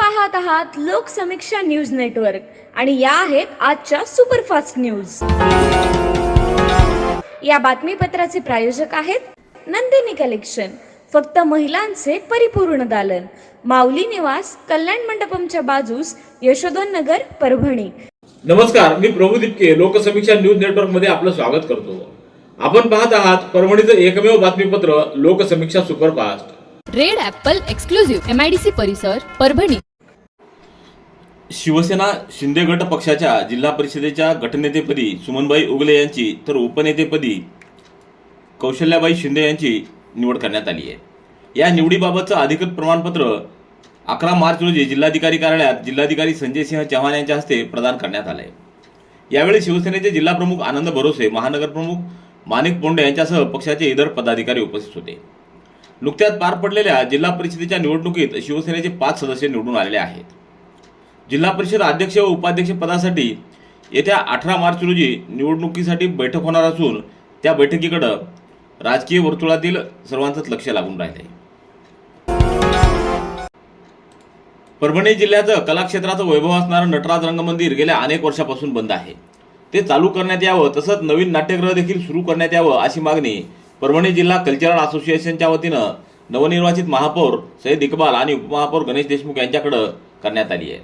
पाहत आहात Loksamiksha news network आणि या आहेत आजच्या सुपरफास्ट न्यूज। या बातमीपत्राचे प्रायोजक आहेत नंदिनी कलेक्शन, फक्त महिलांचे परिपूर्ण दालन, माऊली निवास, कल्याण मंडपमच्या बाजूस, यशोधन नगर, परभणी। नमस्कार, मी प्रभू दिपके लोकसमीक्षा न्यूज नेटवर्क मध्ये आपलं स्वागत करतो। आपण पाहत आहात परभणीचं एकमेव बातमीपत्र Loksamiksha superfast. Red Apple exclusive MIDC परिसर परभणी। शिवसेना शिंदे गट पक्षाच्या जिल्हा परिषदेच्या गटनेतेपदी सुमनबाई उगले यांची तर उपनेतेपदी कौशल्याबाई शिंदे यांची निवड करण्यात आली आहे। या निवडीबाबतचं अधिकृत प्रमाणपत्र 11 मार्च रोजी जिल्हाधिकारी कार्यालयात जिल्हाधिकारी संजय सिंह चव्हाण यांच्या हस्ते प्रदान करण्यात आले। यावेळी शिवसेनेचे जिल्हा प्रमुख आनंद भरोसे, महानगर प्रमुख माणिक पोंडे यांच्यासह पक्षाचे इतर पदाधिकारी उपस्थित होते। नुकत्याच पार पडलेल्या जिल्हा परिषदेच्या निवडणुकीत शिवसेनेचे 5 सदस्य निवडून आलेले आहेत। जिल्हा परिषद अध्यक्ष व उपाध्यक्ष पदासाठी येत्या 18 मार्च रोजी निवडणुकीसाठी बैठक होणार असून त्या बैठकीकडे राजकीय वर्तुळातील सर्वांचंच लक्ष लागून राहिले। परभणी जिल्ह्याचं कलाक्षेत्राचं वैभव असणारं नटराज रंगमंदिर गेल्या अनेक वर्षापासून बंद आहे। ते चालू करण्यात यावं, तसंच नवीन नाट्यगृह देखील सुरू करण्यात यावं अशी मागणी परभणी जिल्हा कल्चरल असोसिएशनच्या वतीनं नवनिर्वाचित महापौर सईद इक्बाल आणि उपमहापौर गणेश देशमुख यांच्याकडे करण्यात आली आहे।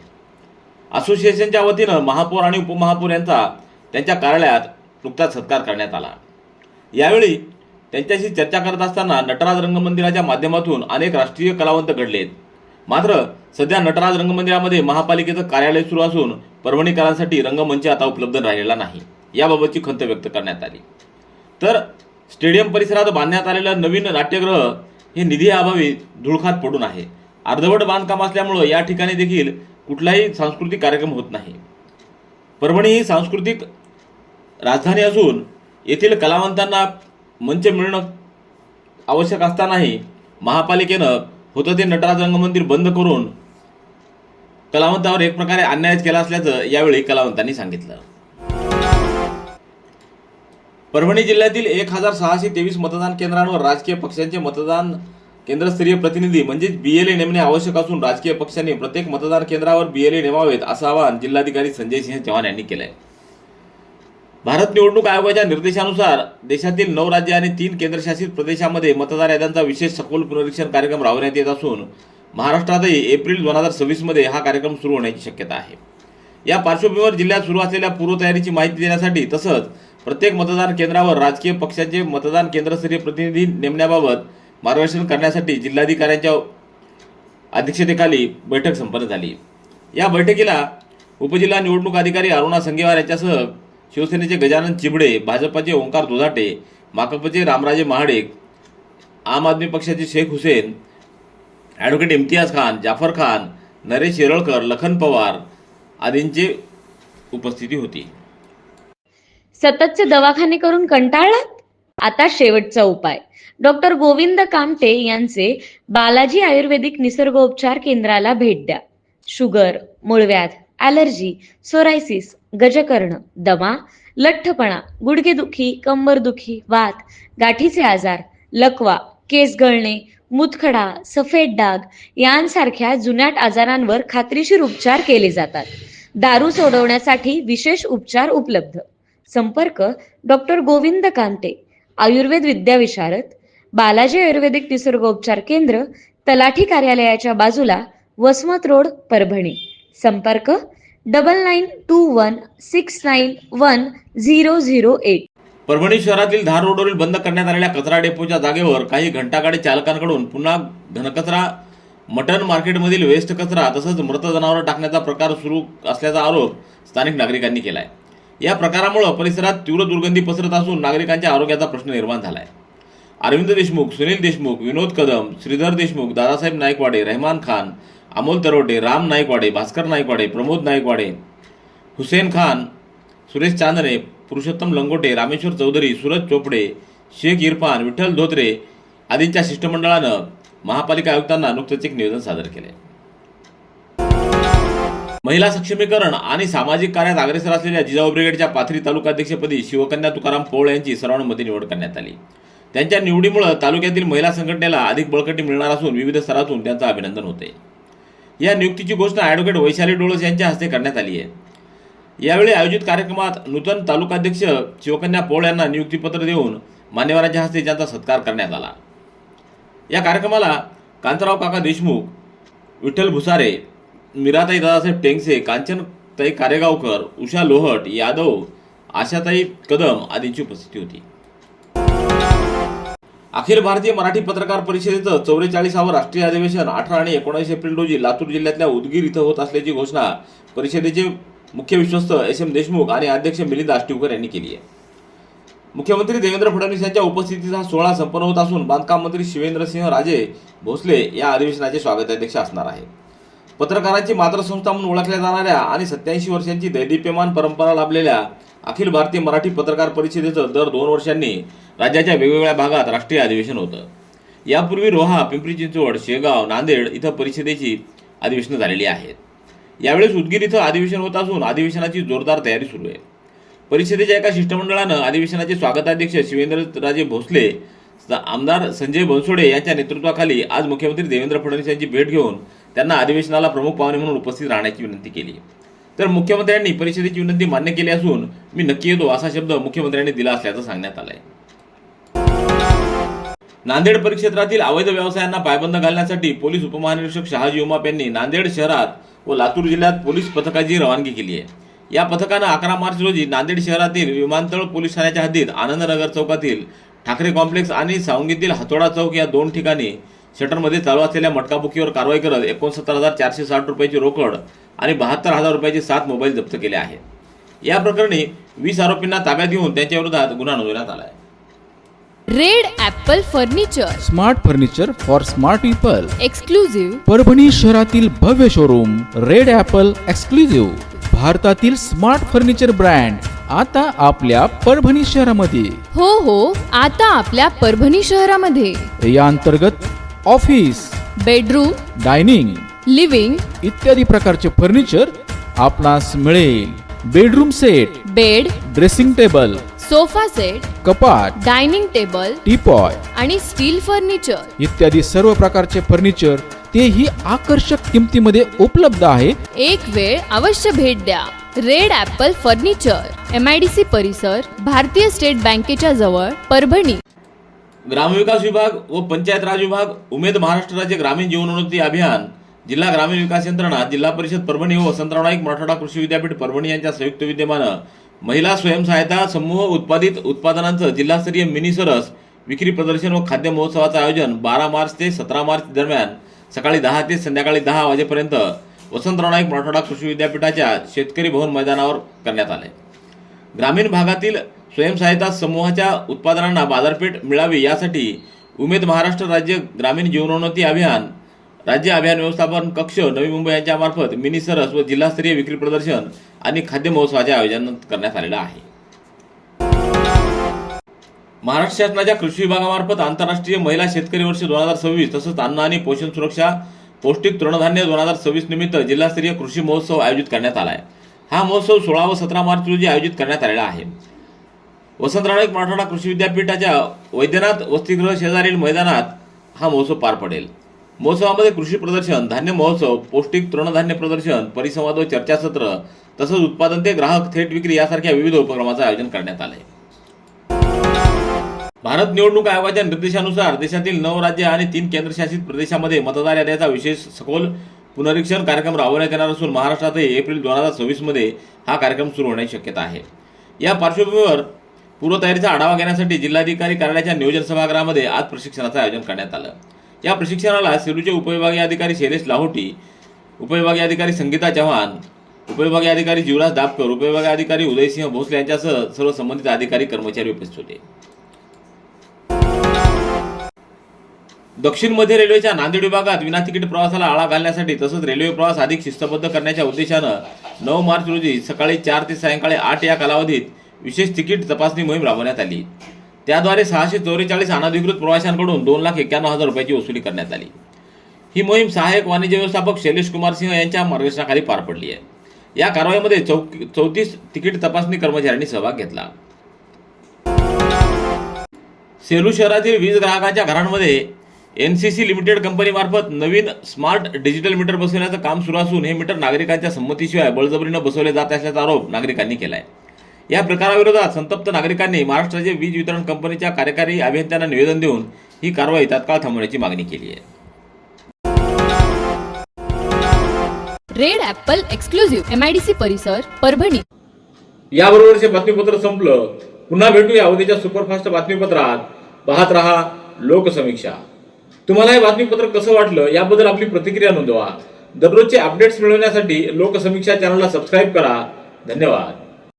असोसिएशनच्या वतीनं महापौर आणि उपमहापौर यांचा त्यांच्या कार्यालयात नुकताच सत्कार करण्यात आला। यावेळी त्यांच्याशी चर्चा करत असताना नटराज रंगमंदिराच्या माध्यमातून अनेक राष्ट्रीय कलावंत घडलेत। मात्र सध्या नटराज रंगमंदिरामध्ये महापालिकेचं कार्यालय सुरू असून परभणीकरांसाठी रंगमंच आता उपलब्ध राहिलेला नाही, याबाबतची खंत व्यक्त करण्यात आली। तर स्टेडियम परिसरात बांधण्यात आलेलं नवीन नाट्यगृह हे निधी अभावी धुळखात पडून आहे। अर्धवट बांधकाम असल्यामुळे या ठिकाणी देखील कुठलाही सांस्कृतिक कार्यक्रम होत नाही। परभणी ही सांस्कृतिक राजधानी असून येथील कलावंतांना मंच मिळणं आवश्यक असतानाही महापालिकेनं होतं ते नटराज रंगमंदिर बंद करून कलावंतावर एक प्रकारे अन्यायच केला असल्याचं यावेळी कलावंतांनी सांगितलं। परभणी जिल्ह्यातील 1623 मतदान केंद्रांवर राजकीय पक्षांचे मतदान केंद्रस्तरीय प्रतिनिधी म्हणजेच BLA नेमणे आवश्यक असून राजकीय पक्षांनी प्रत्येक मतदान केंद्रावर BLA नेमावेत असं आवाहन जिल्हाधिकारी संजय सिंह चव्हाण यांनी केलंय। भारत निवडणूक आयोगाच्या निर्देशानुसार देशातील 9 राज्य आणि 3 केंद्रशासित प्रदेशांमध्ये मतदार याद्यांचा विशेष सखोल पुनरीक्षण कार्यक्रम राबवण्यात येत असून महाराष्ट्रातही एप्रिल 2026 मध्ये हा कार्यक्रम सुरू होण्याची शक्यता आहे। या पार्श्वभूमीवर जिल्ह्यात सुरू असलेल्या पूर्वतयारीची माहिती देण्यासाठी तसंच प्रत्येक मतदान केंद्रावर राजकीय पक्षांचे मतदान केंद्रस्तरीय प्रतिनिधी नेमण्याबाबत मार्गदर्शन करण्यासाठी जिल्हाधिकाऱ्यांच्या अध्यक्षतेखाली बैठक संपन्न झाली। या बैठकीला उपजिल्हा निवडणूक अधिकारी अरुणा संगेवार यांच्यासह शिवसेनेचे गजानन चिबडे, भाजपचे ओंकार दुधाटे, माकपचे रामराजे महाडिक, आम आदमी पक्षाचे शेख हुसेन, ॲडव्होकेट इम्तियाज खान, जाफर खान, नरेश येरळकर, लखन पवार आदींची उपस्थिती होती। सततचे दवाखाने करून कंटाळलात? आता शेवटचा उपाय। डॉक्टर गोविंद कामटे यांचे बालाजी आयुर्वेदिक निसर्गोपचार केंद्राला भेट द्या। शुगर, मूळव्याध, ॲलर्जी, सोरायसिस, गजकर्ण, दमा, लठ्ठपणा, गुडघेदुखी, कंबरदुखी, वात, गाठीचे आजार, लकवा, केस गळणे, मुतखडा, सफेद डाग यांसारख्या जुनाट आजारांवर खात्रीशीर उपचार केले जातात। दारू सोडवण्यासाठी विशेष उपचार उपलब्ध। संपर्क डॉक्टर गोविंद कामटे, आयुर्वेद विद्याविशारद, बालाजी आयुर्वेदिक निसर्गोपचार केंद्र, तलाठी कार्यालयाच्या बाजूला, वसमत रोड, परभणी। संपर्क 9921691008। परभणी शहरातील धार रोडवरील बंद करण्यात आलेल्या कचरा डेपोच्या जागेवर काही घंटागाडी चालकांकडून पुन्हा घनकचरा, मटन मार्केटमधील वेस्ट कचरा तसंच मृत जनावरं टाकण्याचा प्रकार सुरू असल्याचा आरोप स्थानिक नागरिकांनी केलाय। या प्रकारामुळे परिसरात तीव्र दुर्गंधी पसरत असून नागरिकांच्या आरोग्याचा प्रश्न निर्माण झालाय। अरविंद देशमुख, सुनील देशमुख, विनोद कदम, श्रीधर देशमुख, दादासाहेब नाईकवाडे, रहमान खान, अमोल तरोटे, राम नाईकवाडे, भास्कर नाईकवाडे, प्रमोद नाईकवाडे, हुसेन खान, सुरेश चांदणे, पुरुषोत्तम लंगोटे, रामेश्वर चौधरी, सूरज चोपडे, शेख इरफान, विठ्ठल धोत्रे आदींच्या शिष्टमंडळानं महापालिका आयुक्तांना नुकतंच एक निवेदन सादर केले। महिला सक्षमीकरण आणि सामाजिक कार्यात अग्रेसर असलेल्या जिजाऊ ब्रिगेडच्या पाथरी तालुकाध्यक्षपदी शिवकन्या तुकाराम पोळ यांची सर्वानुमते निवड करण्यात आली। त्यांच्या निवडीमुळे तालुक्यातील महिला संघटनेला अधिक बळकटी मिळणार असून विविध स्तरातून त्यांचं अभिनंदन होते। या नियुक्तीची घोषणा ॲडव्होकेट वैशाली डोळस यांच्या हस्ते करण्यात आली आहे. यावेळी आयोजित कार्यक्रमात नूतन तालुकाध्यक्ष शिवकन्या पोळ यांना नियुक्तीपत्र देऊन मान्यवरांच्या हस्ते त्यांचा सत्कार करण्यात आला. या कार्यक्रमाला कांताराव काका देशमुख, विठ्ठल भुसारे, मीराताई दादासाहेब टेंगसे, कांचनताई कारेगावकर, उषा लोहट, यादव, आशाताई कदम आदींची उपस्थिती होती. अखिल भारतीय मराठी पत्रकार परिषदेचं 44वे राष्ट्रीय अधिवेशन 18 आणि 19 एप्रिल रोजी लातूर जिल्ह्यातल्या उदगीर इथं होत असल्याची घोषणा परिषदेचे मुख्य विश्वस्त SM देशमुख आणि अध्यक्ष मिलिंद आष्टीवकर यांनी केली आहे. मुख्यमंत्री देवेंद्र फडणवीस यांच्या उपस्थितीत हा सोहळा संपन्न होत असून बांधकाम मंत्री शिवेंद्रसिंह राजे भोसले या अधिवेशनाचे स्वागताध्यक्ष असणार आहे. पत्रकारांची मातृसंस्था म्हणून ओळखल्या जाणाऱ्या आणि 87 वर्षांची दैदिप्यमान परंपरा लाभलेल्या अखिल भारतीय मराठी पत्रकार परिषदेचं दर 2 वर्षांनी राज्याच्या वेगवेगळ्या भागात राष्ट्रीय अधिवेशन होतं. यापूर्वी रोहा, पिंपरी चिंचवड, शेगाव, नांदेड इथं परिषदेची अधिवेशनं झालेली आहेत. यावेळेस उदगीर इथं अधिवेशन होत असून अधिवेशनाची जोरदार तयारी सुरू आहे. परिषदेच्या एका शिष्टमंडळानं अधिवेशनाचे स्वागताध्यक्ष शिवेंद्रराजे भोसले, आमदार संजय बनसोडे यांच्या नेतृत्वाखाली आज मुख्यमंत्री देवेंद्र फडणवीस यांची भेट घेऊन त्यांना अधिवेशनाला प्रमुख पाहुणे म्हणून उपस्थित राहण्याची विनंती केली. तर मुख्यमंत्र्यांनी परिषदेची विनंती मान्य केली असून मी नक्की येतो असा शब्द मुख्यमंत्र्यांनी दिला असल्याचं सांगण्यात आलंय. नांदेड परिक्षेत्रातील अवैध व्यवसायांना पायबंद घालण्यासाठी पोलीस उपमहानिरीक्षक शहाजी उमाप यांनी नांदेड शहरात व लातूर जिल्ह्यात पोलीस पथकाची रवानगी केली आहे. या पथकानं 11 मार्च रोजी नांदेड शहरातील विमानतळ पोलीस ठाण्याच्या हद्दीत आनंदनगर चौकातील ठाकरे कॉम्प्लेक्स आणि सावंगीतील हातोडा चौक या 2 ठिकाणी शटरमध्ये चालू असलेल्या मटकाबुकीवर कारवाई करत 69,460 रुपयाची रोकड आणि 72,000 रुपयाचे 7 मोबाईल जप्त केले आहेत. या प्रकरणी 20 आरोपींना ताब्यात घेऊन त्यांच्या विरोधात गुन्हा नोंदवण्यात आला आहे. Red Apple furniture, smart furniture for smart people. Exclusive Parbhani शहरातील भव्य शोरूम रेड ॲपल एक्सक्लुझिव्ह, भारतातील स्मार्ट फर्निचर ब्रँड आता आपल्या परभणी शहरामध्ये. हो, आता आपल्या परभणी शहरामध्ये. या अंतर्गत ऑफिस, बेडरूम, डायनिंग, लिव्हिंग इत्यादी प्रकारचे फर्निचर आपणास मिळेल. Bedroom set, bed, dressing table, sofa set, कपाट, डायनिंग टेबल टीपॉय आणि स्टील फर्निचर इत्यादी सर्व प्रकारचे फर्निचर तेही आकर्षक किमतीमध्ये उपलब्ध आहे. एक वेळ अवश्य भेट द्या. रेड ॲपल फर्निचर, MIDC परिसर, भारतीय स्टेट बँकेच्या जवळ, परभणी. ग्रामविकास विभाग व पंचायत राज विभाग, उमेद महाराष्ट्र राज्य ग्रामीण जीवनोन्नती अभियान, जिल्हा ग्रामीण विकास यंत्रणा, जिल्हा परिषद परभणी व वसंतराव नाईक मराठवाडा कृषी विद्यापीठ परभणी यांच्या संयुक्त विद्यमानं महिला स्वयंसहायता समूह उत्पादित उत्पादनांचं जिल्हास्तरीय मिनी सरस विक्री प्रदर्शन व खाद्य महोत्सवाचं आयोजन 12 मार्च ते 17 मार्च दरम्यान सकाळी 10 ते संध्याकाळी 10 वाजेपर्यंत वसंतराव नाईक मराठवाडा कृषी विद्यापीठाच्या शेतकरी भवन मैदानावर करण्यात आले. ग्रामीण भागातील स्वयंसहायता समूहाच्या उत्पादनांना बाजारपेठ मिळावी यासाठी उमेद महाराष्ट्र राज्य ग्रामीण जीवनोन्नती अभियान, राज्य अभियान व्यवस्थापन कक्ष नवी मुंबई यांच्या मार्फत मिनी सरस व जिल्हास्तरीय विक्री प्रदर्शन आणि खाद्य महोत्सवाचे आयोजन करण्यात आलेलं आहे. महाराष्ट्र शासनाच्या कृषी विभागामार्फत आंतरराष्ट्रीय महिला शेतकरी वर्ष 2026 तसंच अन्न आणि पोषण सुरक्षा पौष्टिक तृणधान्य 2026 निमित्त जिल्हास्तरीय कृषी महोत्सव आयोजित करण्यात आला आहे. हा महोत्सव 16 व 17 मार्च रोजी आयोजित करण्यात आलेला आहे. वसंतराव नाईक मराठवाडा कृषी विद्यापीठाच्या वैद्यनाथ वसतिगृह शेजारील मैदानात हा महोत्सव पार पडेल. महोत्सवामध्ये कृषी प्रदर्शन, धान्य महोत्सव, पौष्टिक तृणधान्य प्रदर्शन, परिसंवाद व चर्चासत्र तसंच उत्पादन ते ग्राहक थेट विक्री यासारख्या विविध उपक्रमाचं आयोजन करण्यात आले. भारत निवडणूक आयोगाच्या निर्देशानुसार देशातील 9 राज्य आणि 3 केंद्रशासित प्रदेशामध्ये मतदार याद्यांचा विशेष सखोल पुनरीक्षण कार्यक्रम राबवण्यात येणार असून महाराष्ट्रातही एप्रिल 2026 मध्ये हा कार्यक्रम सुरू होण्याची शक्यता आहे. या पार्श्वभूमीवर पूर्वतयारीचा आढावा घेण्यासाठी जिल्हाधिकारी कार्यालयाच्या नियोजन सभागृहामध्ये आज प्रशिक्षणाचं आयोजन करण्यात आलं. या प्रशिक्षणाला सेलूचे उपविभागीय अधिकारी शैलेश लाहोटी, उपविभागीय अधिकारी संगीता चव्हाण, उपविभागीय अधिकारी जीवराज दापकर, उपविभागीय अधिकारी उदयसिंह भोसले यांच्यासह सर्व संबंधित अधिकारी कर्मचारी उपस्थित होते. दक्षिण मध्य रेल्वेच्या नांदेड विभागात विनातिकीट प्रवासाला आळा घालण्यासाठी तसंच रेल्वे प्रवास अधिक शिस्तबद्ध करण्याच्या उद्देशानं 9 मार्च रोजी सकाळी 4 ते सायंकाळी 8 या कालावधीत विशेष तिकीट तपासणी मोहीम राबवण्यात आली. त्याद्वारे 644 अनधिकृत प्रवाशांकडून 2,91,000 रुपयाची वसुली करण्यात आली. ही मोहीम सहाय्यक वाणिज्य व्यवस्थापक शैलेश कुमार सिंह यांच्या मार्गदर्शनाखाली पार पडली आहे. या कारवाईमध्ये 34 तिकीट तपासणी कर्मचाऱ्यांनी सहभाग घेतला. सेलू शहरातील वीज ग्राहकांच्या घरांमध्ये NCC लिमिटेड कंपनीमार्फत नवीन स्मार्ट डिजिटल मीटर बसवण्याचं काम सुरू असून हे मीटर नागरिकांच्या संमतीशिवाय बळजबरीनं बसवले जात असल्याचा आरोप नागरिकांनी केलाय। या प्रकाराविरोधात संतप्त नागरिकांनी महाराष्ट्र राज्य वीज वितरण कंपनीच्या कार्यकारी अभियंत्यांना निवेदन देऊन ही कारवाई तात्काळ थांबवण्याची मागणी केली आहे। रेड ॲपल एक्सक्लुझिव्ह MIDC परिसर परभणी। याबरोबरचे बातमीपत्र संपलं। पुन्हा भेटूया उद्याच्या सुपरफास्ट बातमीपत्रात। पाहत रहा लोकसमीक्षा। तुम्हाला हे बातमीपत्र कसं वाटलं याबद्दल आपली प्रतिक्रिया नोंदवा। दररोजचे अपडेट्स मिळवण्यासाठी लोकसमीक्षा चॅनलला सबस्क्राईब करा। धन्यवाद।